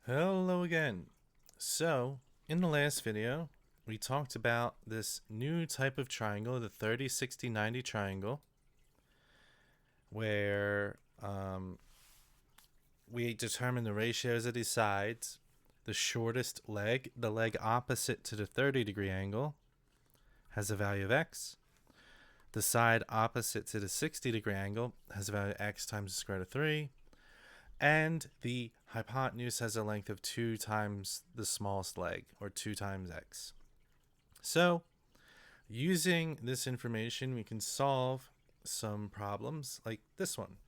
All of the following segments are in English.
Hello again. So, in the last video, we talked about this new type of triangle, the 30, 60, 90 triangle, where we determine the ratios of these sides. The shortest leg, the leg opposite to the 30-degree angle, has a value of x. The side opposite to the 60-degree angle has a value of x times the square root of 3. And the hypotenuse has a length of 2 times the smallest leg, or 2 times x. So, using this information, we can solve some problems like this one.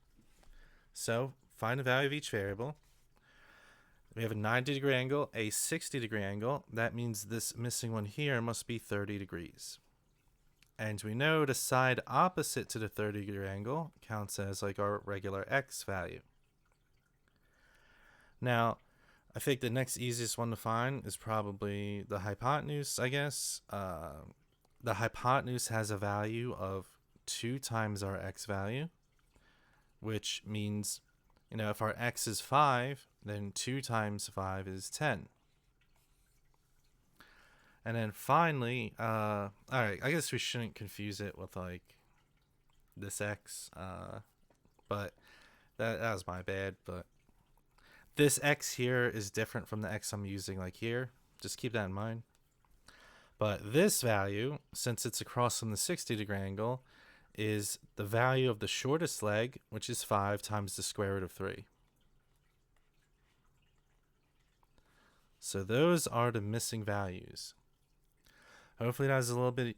So, find the value of each variable. We have a 90-degree angle, a 60-degree angle. That means this missing one here must be 30 degrees. And we know the side opposite to the 30-degree angle counts as like our regular x value. Now, I think the next easiest one to find is probably the hypotenuse, I guess. The hypotenuse has a value of 2 times our x value, which means, if our x is 5, then 2 times 5 is 10. And then finally, all right, I guess we shouldn't confuse it with like this x, but that was my bad. But this x here is different from the x I'm using like here. Just keep that in mind. But this value, since it's across from the 60-degree angle, is the value of the shortest leg, which is 5 times the square root of 3. So those are the missing values. Hopefully that was a little bit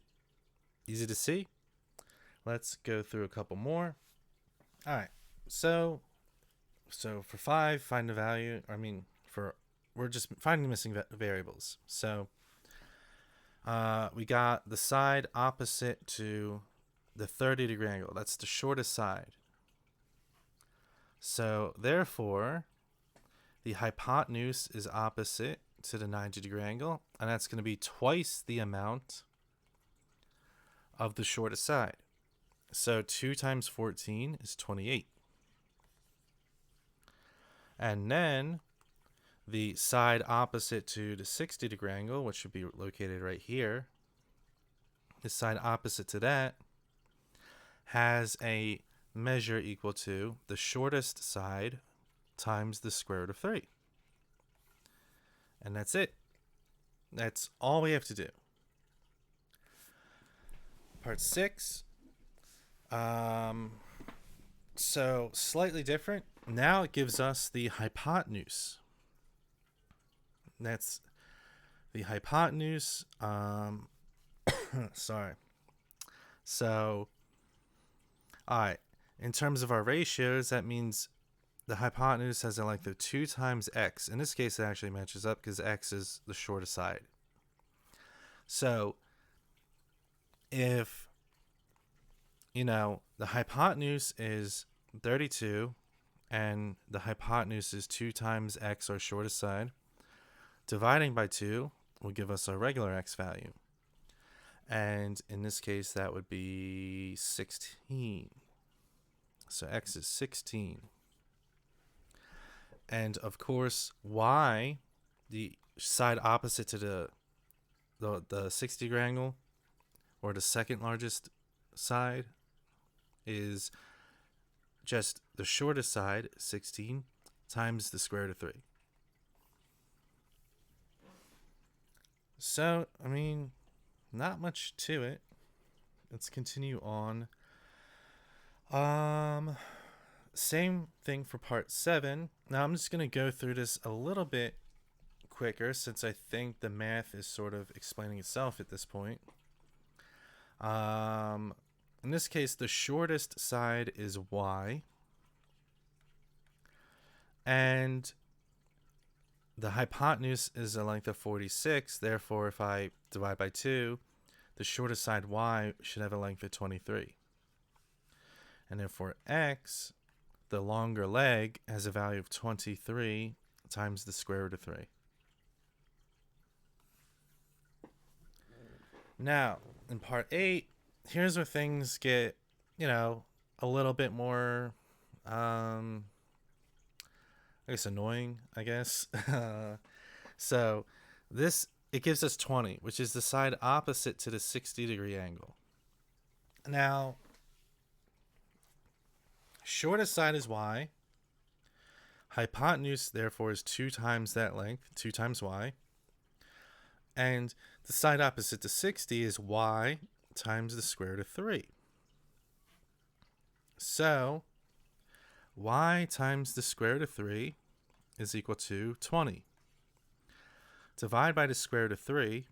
easy to see. Let's go through a couple more. All right. So for 5, find the value. We're just finding missing variables. So we got the side opposite to the 30-degree angle. That's the shortest side. So therefore, the hypotenuse is opposite to the 90-degree angle, and that's going to be twice the amount of the shortest side. So 2 times 14 is 28. And then the side opposite to the 60-degree angle, which should be located right here, the side opposite to that has a measure equal to the shortest side times the square root of 3. And that's it. That's all we have to do. Part 6. So slightly different. Now it gives us the hypotenuse. That's the hypotenuse. Sorry. So, all right. In terms of our ratios, that means the hypotenuse has a length of 2 times x. In this case, it actually matches up because x is the shortest side. So, if, the hypotenuse is 32 and the hypotenuse is 2 times x, our shortest side, dividing by 2 will give us our regular x value. And in this case, that would be 16. So x is 16. And of course, y, the side opposite to the 60-degree angle, or the second largest side, is just the shortest side, 16, times the square root of 3. So, not much to it. Let's continue on. Same thing for part 7. Now I'm just going to go through this a little bit quicker since I think the math is sort of explaining itself at this point. In this case, the shortest side is y. And the hypotenuse is a length of 46. Therefore, if I divide by 2, the shortest side y should have a length of 23. And then for x, the longer leg has a value of 23 times the square root of 3. Now, in part 8, here's where things get, a little bit more, It's annoying, I guess. So this, it gives us 20, which is the side opposite to the 60-degree angle. Now, shortest side is y. Hypotenuse, therefore, is 2 times that length, 2 times y. And the side opposite to 60 is y times the square root of 3. So, y times the square root of 3 is equal to 20. Divide by the square root of 3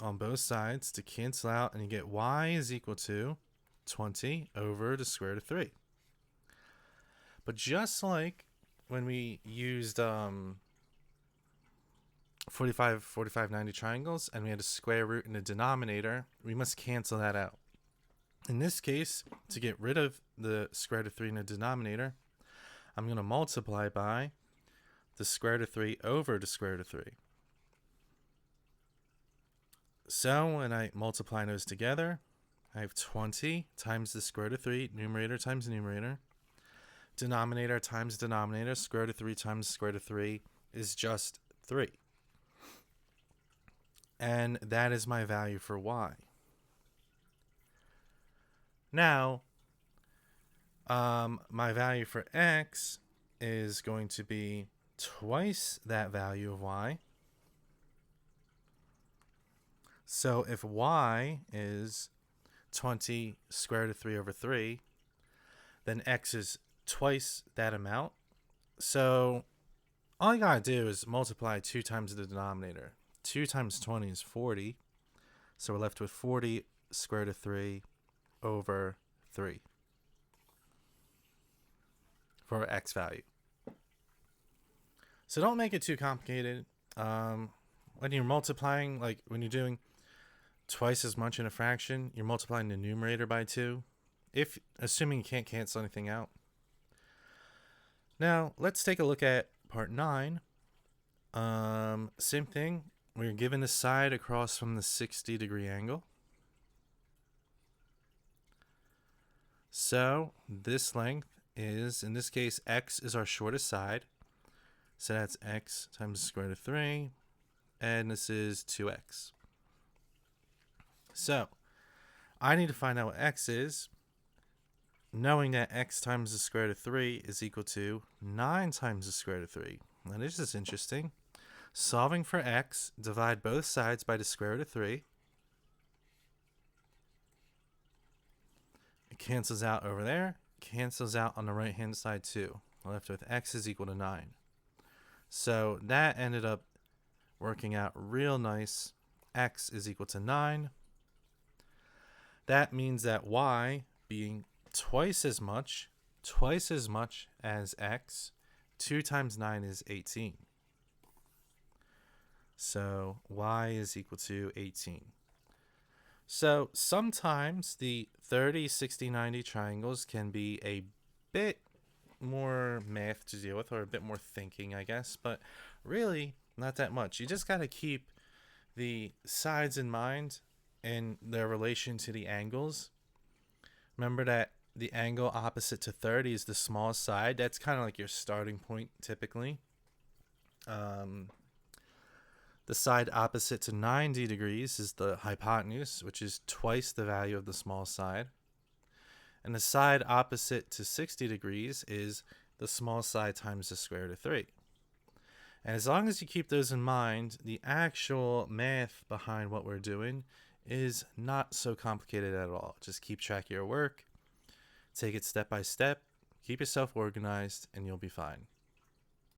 on both sides to cancel out, and you get y is equal to 20 over the square root of 3. But just like when we used 45, 90 triangles and we had a square root in the denominator, we must cancel that out. In this case, to get rid of the square root of 3 in the denominator, I'm going to multiply by the square root of 3 over the square root of 3. So when I multiply those together, I have 20 times the square root of 3, numerator times numerator. Denominator times denominator, square root of 3 times square root of 3 is just 3. And that is my value for y. Now, my value for x is going to be twice that value of y. So if y is 20 square root of 3 over 3, then x is twice that amount. So all you gotta do is multiply 2 times the denominator. 2 times 20 is 40. So we're left with 40 square root of 3 over 3 for our x value. So don't make it too complicated. When you're multiplying, like when you're doing twice as much in a fraction, you're multiplying the numerator by 2, if assuming you can't cancel anything out. Now let's take a look at part 9. Same thing. We're given the side across from the 60-degree angle. So this length is, in this case, x is our shortest side. So that's x times the square root of 3. And this is 2x. So I need to find out what x is, knowing that x times the square root of 3 is equal to 9 times the square root of 3. Now this is interesting. Solving for x, divide both sides by the square root of 3. It cancels out over there, cancels out on the right hand side too. I'm left with x is equal to 9. So that ended up working out real nice. X is equal to 9. That means that y, being twice as much as x, 2 times 9 is 18. So y is equal to 18. So sometimes the 30, 60, 90 triangles can be a bit more math to deal with, or a bit more thinking, I guess, but really not that much. You just got to keep the sides in mind and their relation to the angles. Remember that the angle opposite to 30 is the smallest side. That's kind of like your starting point typically. The side opposite to 90 degrees is the hypotenuse, which is twice the value of the small side. And the side opposite to 60 degrees is the small side times the square root of 3. And as long as you keep those in mind, the actual math behind what we're doing is not so complicated at all. Just keep track of your work, take it step by step, keep yourself organized, and you'll be fine.